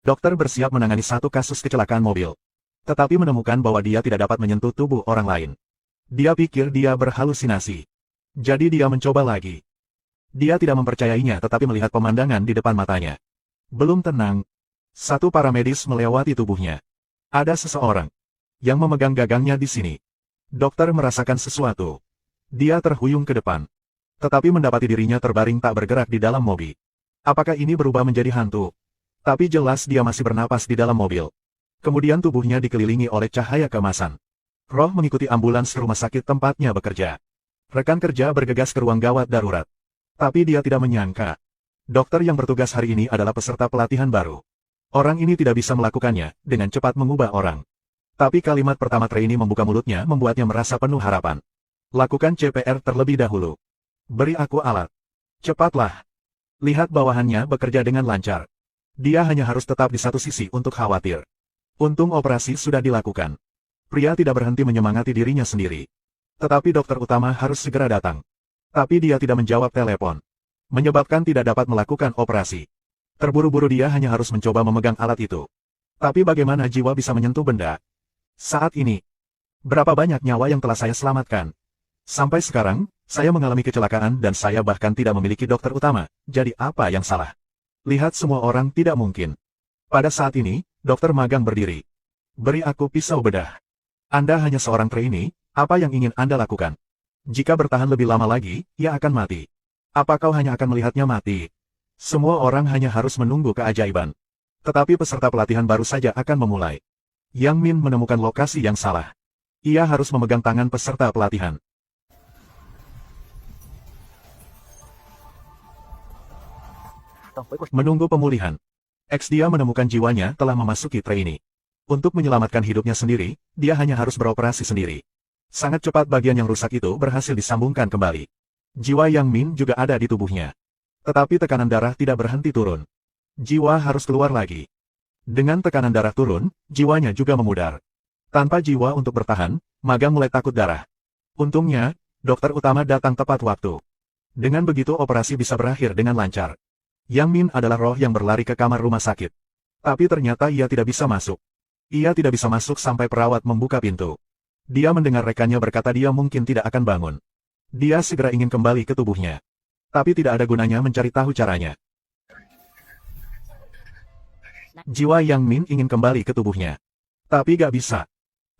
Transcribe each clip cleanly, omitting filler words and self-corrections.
Dokter bersiap menangani satu kasus kecelakaan mobil. Tetapi menemukan bahwa dia tidak dapat menyentuh tubuh orang lain. Dia pikir dia berhalusinasi. Jadi dia mencoba lagi. Dia tidak mempercayainya tetapi melihat pemandangan di depan matanya. Belum tenang. Satu paramedis melewati tubuhnya. Ada seseorang yang memegang gagangnya di sini. Dokter merasakan sesuatu. Dia terhuyung ke depan. Tetapi mendapati dirinya terbaring tak bergerak di dalam mobil. Apakah ini berubah menjadi hantu? Tapi jelas dia masih bernapas di dalam mobil. Kemudian tubuhnya dikelilingi oleh cahaya keemasan. Roh mengikuti ambulans ke rumah sakit tempatnya bekerja. Rekan kerja bergegas ke ruang gawat darurat. Tapi dia tidak menyangka. Dokter yang bertugas hari ini adalah peserta pelatihan baru. Orang ini tidak bisa melakukannya dengan cepat mengubah orang. Tapi kalimat pertama trainee membuka mulutnya membuatnya merasa penuh harapan. Lakukan CPR terlebih dahulu. Beri aku alat. Cepatlah. Lihat bawahannya bekerja dengan lancar. Dia hanya harus tetap di satu sisi untuk khawatir. Untung operasi sudah dilakukan. Pria tidak berhenti menyemangati dirinya sendiri. Tetapi dokter utama harus segera datang. Tapi dia tidak menjawab telepon. Menyebabkan tidak dapat melakukan operasi. Terburu-buru dia hanya harus mencoba memegang alat itu. Tapi bagaimana jiwa bisa menyentuh benda? Saat ini, berapa banyak nyawa yang telah saya selamatkan? Sampai sekarang, saya mengalami kecelakaan dan saya bahkan tidak memiliki dokter utama. Jadi apa yang salah? Lihat semua orang tidak mungkin. Pada saat ini, dokter magang berdiri. Beri aku pisau bedah. Anda hanya seorang trainee, apa yang ingin Anda lakukan? Jika bertahan lebih lama lagi, ia akan mati. Apa kau hanya akan melihatnya mati? Semua orang hanya harus menunggu keajaiban. Tetapi peserta pelatihan baru saja akan memulai. Yang Min menemukan lokasi yang salah. Ia harus memegang tangan peserta pelatihan. Menunggu pemulihan. Dia menemukan jiwanya telah memasuki trainee. Untuk menyelamatkan hidupnya sendiri, dia hanya harus beroperasi sendiri. Sangat cepat bagian yang rusak itu berhasil disambungkan kembali. Jiwa Yang Min juga ada di tubuhnya. Tetapi tekanan darah tidak berhenti turun. Jiwa harus keluar lagi. Dengan tekanan darah turun, jiwanya juga memudar. Tanpa jiwa untuk bertahan, magang mulai takut darah. Untungnya, dokter utama datang tepat waktu. Dengan begitu operasi bisa berakhir dengan lancar. Yang Min adalah roh yang berlari ke kamar rumah sakit. Tapi ternyata ia tidak bisa masuk. Ia tidak bisa masuk sampai perawat membuka pintu. Dia mendengar rekannya berkata dia mungkin tidak akan bangun. Dia segera ingin kembali ke tubuhnya. Tapi tidak ada gunanya mencari tahu caranya. Jiwa Yang Min ingin kembali ke tubuhnya. Tapi gak bisa.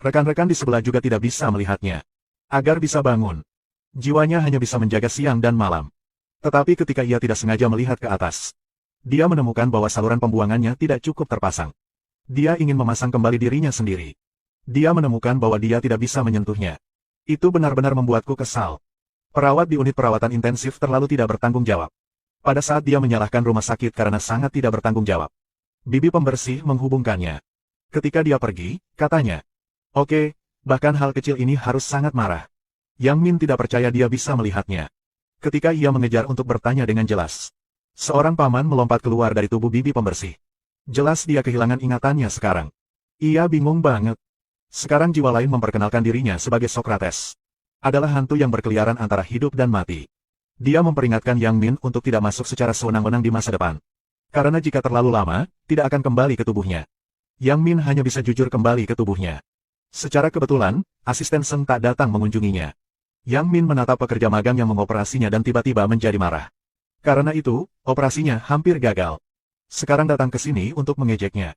Rekan-rekan di sebelah juga tidak bisa melihatnya. Agar bisa bangun. Jiwanya hanya bisa menjaga siang dan malam. Tetapi ketika ia tidak sengaja melihat ke atas, dia menemukan bahwa saluran pembuangannya tidak cukup terpasang. Dia ingin memasang kembali dirinya sendiri. Dia menemukan bahwa dia tidak bisa menyentuhnya. Itu benar-benar membuatku kesal. Perawat di unit perawatan intensif terlalu tidak bertanggung jawab. Pada saat dia menyalahkan rumah sakit karena sangat tidak bertanggung jawab, bibi pembersih menghubungkannya. Ketika dia pergi, katanya, "Oke, bahkan hal kecil ini harus sangat marah." Yang Min tidak percaya dia bisa melihatnya. Ketika ia mengejar untuk bertanya dengan jelas, seorang paman melompat keluar dari tubuh bibi pembersih. Jelas dia kehilangan ingatannya sekarang. Ia bingung banget. Sekarang jiwa lain memperkenalkan dirinya sebagai Socrates. Adalah hantu yang berkeliaran antara hidup dan mati. Dia memperingatkan Yang Min untuk tidak masuk secara sewenang-wenang di masa depan. Karena jika terlalu lama, tidak akan kembali ke tubuhnya. Yang Min hanya bisa jujur kembali ke tubuhnya. Secara kebetulan, asisten Seng tak datang mengunjunginya. Yang Min menatap pekerja magang yang mengoperasinya dan tiba-tiba menjadi marah. Karena itu, operasinya hampir gagal. Sekarang datang ke sini untuk mengejeknya.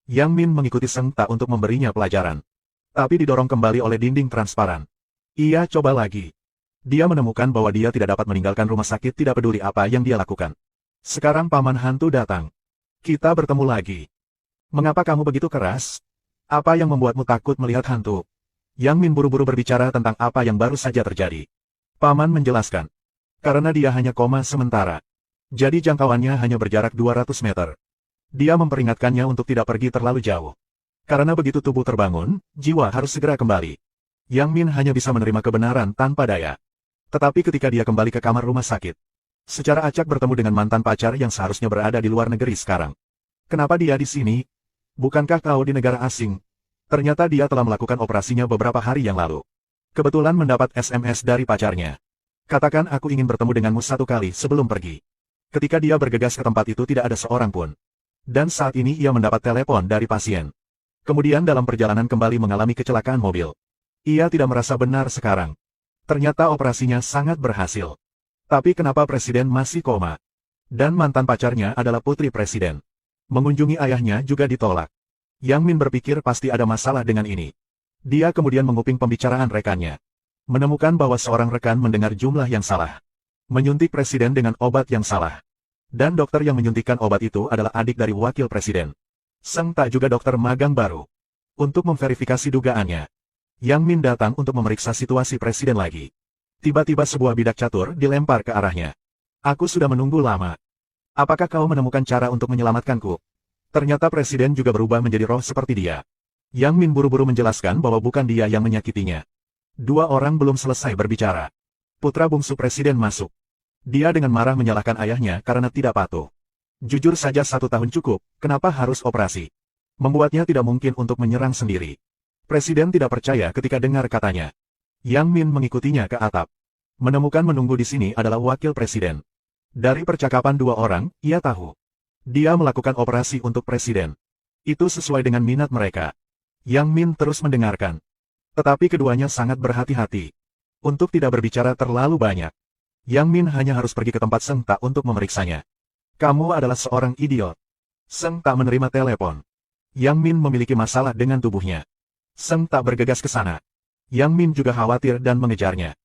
Yang Min mengikuti Seng Tak untuk memberinya pelajaran. Tapi didorong kembali oleh dinding transparan. Ia coba lagi. Dia menemukan bahwa dia tidak dapat meninggalkan rumah sakit tidak peduli apa yang dia lakukan. Sekarang paman hantu datang. Kita bertemu lagi. Mengapa kamu begitu keras? Apa yang membuatmu takut melihat hantu? Yang Min buru-buru berbicara tentang apa yang baru saja terjadi. Paman menjelaskan. Karena dia hanya koma sementara. Jadi jangkauannya hanya berjarak 200 meter. Dia memperingatkannya untuk tidak pergi terlalu jauh. Karena begitu tubuh terbangun, jiwa harus segera kembali. Yang Min hanya bisa menerima kebenaran tanpa daya. Tetapi ketika dia kembali ke kamar rumah sakit, secara acak bertemu dengan mantan pacar yang seharusnya berada di luar negeri sekarang. Kenapa dia di sini? Bukankah kau di negara asing? Ternyata dia telah melakukan operasinya beberapa hari yang lalu. Kebetulan mendapat SMS dari pacarnya. Katakan aku ingin bertemu denganmu satu kali sebelum pergi. Ketika dia bergegas ke tempat itu tidak ada seorang pun. Dan saat ini ia mendapat telepon dari pasien. Kemudian dalam perjalanan kembali mengalami kecelakaan mobil. Ia tidak merasa benar sekarang. Ternyata operasinya sangat berhasil. Tapi kenapa presiden masih koma? Dan mantan pacarnya adalah putri presiden. Mengunjungi ayahnya juga ditolak. Yang Min berpikir pasti ada masalah dengan ini. Dia kemudian menguping pembicaraan rekannya. Menemukan bahwa seorang rekan mendengar jumlah yang salah. Menyuntik presiden dengan obat yang salah. Dan dokter yang menyuntikkan obat itu adalah adik dari wakil presiden. Seng Tak juga dokter magang baru. Untuk memverifikasi dugaannya, Yang Min datang untuk memeriksa situasi presiden lagi. Tiba-tiba sebuah bidak catur dilempar ke arahnya. Aku sudah menunggu lama. Apakah kau menemukan cara untuk menyelamatkanku? Ternyata presiden juga berubah menjadi roh seperti dia. Yang Min buru-buru menjelaskan bahwa bukan dia yang menyakitinya. Dua orang belum selesai berbicara. Putra bungsu presiden masuk. Dia dengan marah menyalahkan ayahnya karena tidak patuh. Jujur saja 1 tahun cukup, kenapa harus operasi? Membuatnya tidak mungkin untuk menyerang sendiri. Presiden tidak percaya ketika dengar katanya. Yang Min mengikutinya ke atap. Menemukan menunggu di sini adalah wakil presiden. Dari percakapan dua orang, ia tahu. Dia melakukan operasi untuk presiden. Itu sesuai dengan minat mereka. Yang Min terus mendengarkan. Tetapi keduanya sangat berhati-hati. Untuk tidak berbicara terlalu banyak. Yang Min hanya harus pergi ke tempat Seng Tak untuk memeriksanya. Kamu adalah seorang idiot. Seng Tak menerima telepon. Yang Min memiliki masalah dengan tubuhnya. Seng Tak bergegas ke sana. Yang Min juga khawatir dan mengejarnya.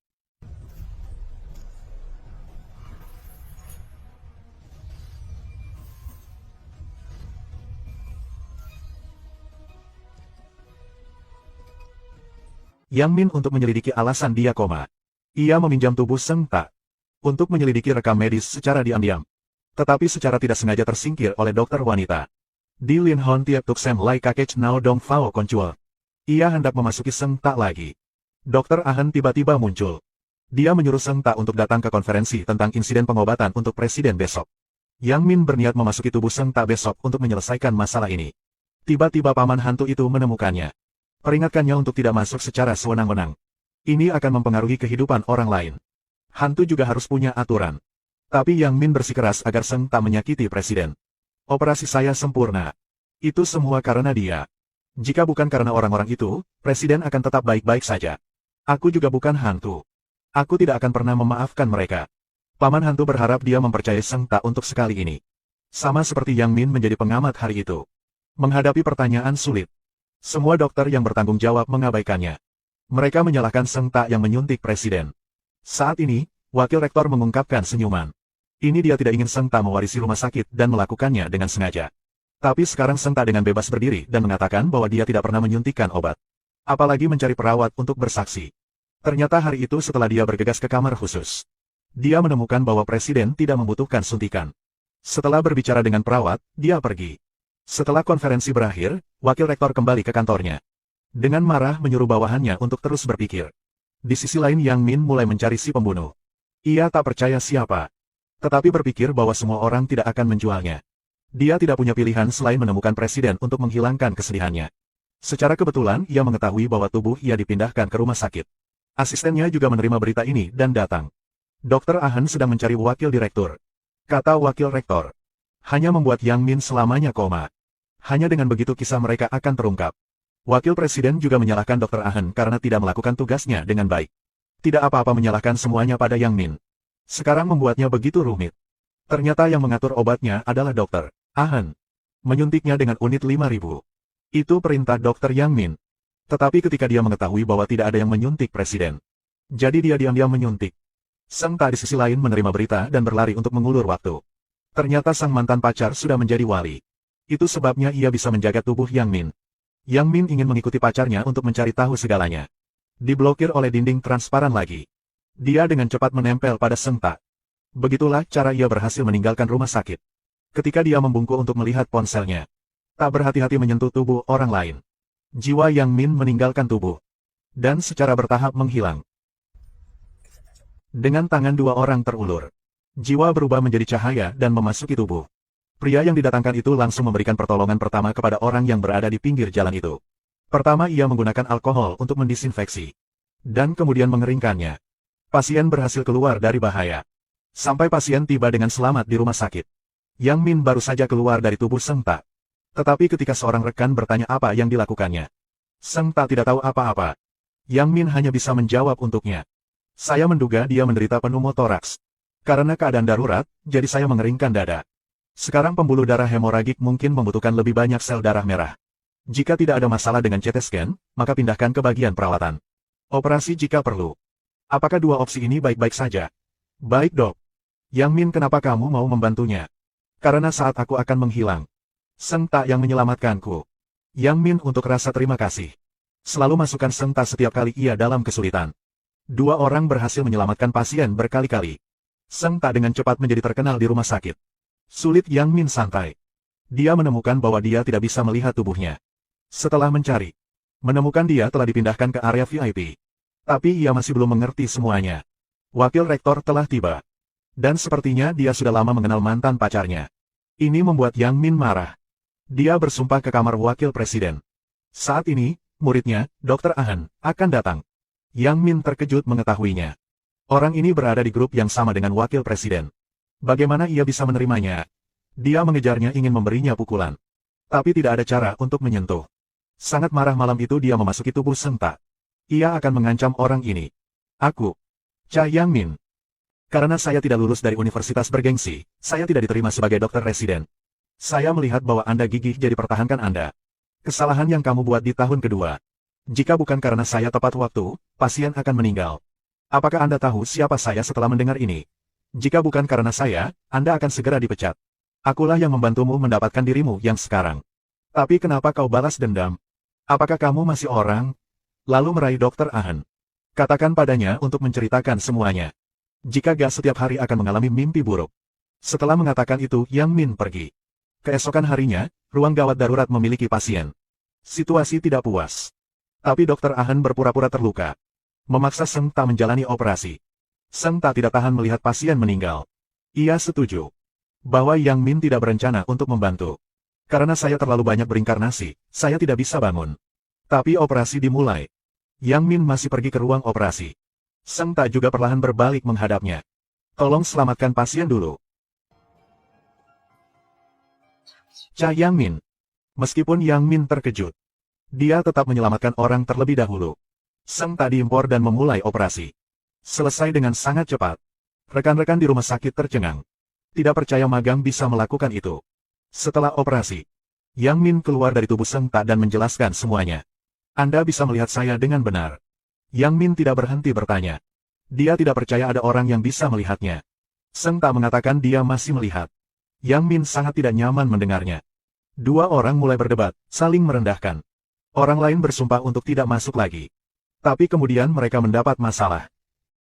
Yang Min untuk menyelidiki alasan dia koma. Ia meminjam tubuh Seng Tak untuk menyelidiki rekam medis secara diam-diam. Tetapi secara tidak sengaja tersingkir oleh dokter wanita. Di Lin Hon Tiap Tuk Sem Lai Kakech Nao Dong Fao Koncuel. Ia hendak memasuki Seng Tak lagi. Dokter Ahen tiba-tiba muncul. Dia menyuruh Seng Tak untuk datang ke konferensi tentang insiden pengobatan untuk presiden besok. Yang Min berniat memasuki tubuh Seng Tak besok untuk menyelesaikan masalah ini. Tiba-tiba paman hantu itu menemukannya. Peringatkannya untuk tidak masuk secara sewenang-wenang. Ini akan mempengaruhi kehidupan orang lain. Hantu juga harus punya aturan. Tapi Yang Min bersikeras agar Seng Tak menyakiti presiden. Operasi saya sempurna. Itu semua karena dia. Jika bukan karena orang-orang itu, presiden akan tetap baik-baik saja. Aku juga bukan hantu. Aku tidak akan pernah memaafkan mereka. Paman hantu berharap dia mempercayai Seng Tak untuk sekali ini. Sama seperti Yang Min menjadi pengamat hari itu. Menghadapi pertanyaan sulit. Semua dokter yang bertanggung jawab mengabaikannya. Mereka menyalahkan Seng Tak yang menyuntik presiden. Saat ini, wakil rektor mengungkapkan senyuman. Ini dia tidak ingin Seng Tak mewarisi rumah sakit dan melakukannya dengan sengaja. Tapi sekarang Seng Tak dengan bebas berdiri dan mengatakan bahwa dia tidak pernah menyuntikkan obat. Apalagi mencari perawat untuk bersaksi. Ternyata hari itu setelah dia bergegas ke kamar khusus. Dia menemukan bahwa presiden tidak membutuhkan suntikan. Setelah berbicara dengan perawat, dia pergi. Setelah konferensi berakhir, wakil rektor kembali ke kantornya. Dengan marah menyuruh bawahannya untuk terus berpikir. Di sisi lain Yang Min mulai mencari si pembunuh. Ia tak percaya siapa. Tetapi berpikir bahwa semua orang tidak akan menjualnya. Dia tidak punya pilihan selain menemukan presiden untuk menghilangkan kesedihannya. Secara kebetulan ia mengetahui bahwa tubuh ia dipindahkan ke rumah sakit. Asistennya juga menerima berita ini dan datang. Dokter Ahen sedang mencari wakil direktur. Kata wakil rektor. Hanya membuat Yang Min selamanya koma. Hanya dengan begitu kisah mereka akan terungkap. Wakil presiden juga menyalahkan Dokter Ahen karena tidak melakukan tugasnya dengan baik. Tidak apa-apa menyalahkan semuanya pada Yang Min. Sekarang membuatnya begitu rumit. Ternyata yang mengatur obatnya adalah Dokter Ahen. Menyuntiknya dengan unit 5.000. Itu perintah Dokter Yang Min. Tetapi ketika dia mengetahui bahwa tidak ada yang menyuntik presiden. Jadi dia diam-diam menyuntik. Seng Tak di sisi lain menerima berita dan berlari untuk mengulur waktu. Ternyata sang mantan pacar sudah menjadi wali. Itu sebabnya ia bisa menjaga tubuh Yang Min. Yang Min ingin mengikuti pacarnya untuk mencari tahu segalanya. Diblokir oleh dinding transparan lagi. Dia dengan cepat menempel pada Seng Tak. Begitulah cara ia berhasil meninggalkan rumah sakit. Ketika dia membungkuk untuk melihat ponselnya. Tak berhati-hati menyentuh tubuh orang lain. Jiwa Yang Min meninggalkan tubuh. Dan secara bertahap menghilang. Dengan tangan dua orang terulur. Jiwa berubah menjadi cahaya dan memasuki tubuh. Pria yang didatangkan itu langsung memberikan pertolongan pertama kepada orang yang berada di pinggir jalan itu. Pertama ia menggunakan alkohol untuk mendisinfeksi. Dan kemudian mengeringkannya. Pasien berhasil keluar dari bahaya. Sampai pasien tiba dengan selamat di rumah sakit. Yang Min baru saja keluar dari tubuh Seng Ta. Tetapi ketika seorang rekan bertanya apa yang dilakukannya, Seng Ta tidak tahu apa-apa. Yang Min hanya bisa menjawab untuknya. Saya menduga dia menderita pneumotoraks. Karena keadaan darurat, jadi saya mengeringkan dada. Sekarang pembuluh darah hemoragik mungkin membutuhkan lebih banyak sel darah merah. Jika tidak ada masalah dengan CT scan, maka pindahkan ke bagian perawatan. Operasi jika perlu. Apakah dua opsi ini baik-baik saja? Baik dok. Yang Min, kenapa kamu mau membantunya? Karena saat aku akan menghilang, Seng Ta yang menyelamatkanku. Yang Min, untuk rasa terima kasih. Selalu masukkan Seng Ta setiap kali ia dalam kesulitan. Dua orang berhasil menyelamatkan pasien berkali-kali. Seng Ta dengan cepat menjadi terkenal di rumah sakit. Sulit. Yang Min santai. Dia menemukan bahwa dia tidak bisa melihat tubuhnya. Setelah mencari, menemukan dia telah dipindahkan ke area VIP. Tapi ia masih belum mengerti semuanya. Wakil rektor telah tiba. Dan sepertinya dia sudah lama mengenal mantan pacarnya. Ini membuat Yang Min marah. Dia bersumpah ke kamar wakil presiden. Saat ini, muridnya, Dr. Ahn, akan datang. Yang Min terkejut mengetahuinya. Orang ini berada di grup yang sama dengan wakil presiden. Bagaimana ia bisa menerimanya? Dia mengejarnya, ingin memberinya pukulan. Tapi tidak ada cara untuk menyentuh. Sangat marah malam itu dia memasuki tubuh Seng Ta. Ia akan mengancam orang ini. Aku, Cha Yang Min. Karena saya tidak lulus dari universitas bergengsi, saya tidak diterima sebagai dokter residen. Saya melihat bahwa Anda gigih, jadi pertahankan Anda. Kesalahan yang kamu buat di tahun kedua. Jika bukan karena saya tepat waktu, pasien akan meninggal. Apakah Anda tahu siapa saya setelah mendengar ini? Jika bukan karena saya, Anda akan segera dipecat. Akulah yang membantumu mendapatkan dirimu yang sekarang. Tapi kenapa kau balas dendam? Apakah kamu masih orang? Lalu meraih Dr. Ahn. Katakan padanya untuk menceritakan semuanya. Jika gak, setiap hari akan mengalami mimpi buruk. Setelah mengatakan itu, Yang Min pergi. Keesokan harinya, ruang gawat darurat memiliki pasien. Situasi tidak puas. Tapi Dr. Ahn berpura-pura terluka. Memaksa Seng Ta menjalani operasi. Seng Ta tidak tahan melihat pasien meninggal. Ia setuju bahwa Yang Min tidak berencana untuk membantu. Karena saya terlalu banyak berinkarnasi, saya tidak bisa bangun. Tapi operasi dimulai. Yang Min masih pergi ke ruang operasi. Seng Ta juga perlahan berbalik menghadapnya. Tolong selamatkan pasien dulu. Cha Yang Min. Meskipun Yang Min terkejut, dia tetap menyelamatkan orang terlebih dahulu. Seng Ta diimpor dan memulai operasi. Selesai dengan sangat cepat. Rekan-rekan di rumah sakit tercengang. Tidak percaya magang bisa melakukan itu. Setelah operasi, Yang Min keluar dari tubuh Seng Ta dan menjelaskan semuanya. Anda bisa melihat saya dengan benar. Yang Min tidak berhenti bertanya. Dia tidak percaya ada orang yang bisa melihatnya. Seng Ta mengatakan dia masih melihat. Yang Min sangat tidak nyaman mendengarnya. Dua orang mulai berdebat, saling merendahkan. Orang lain bersumpah untuk tidak masuk lagi. Tapi kemudian mereka mendapat masalah.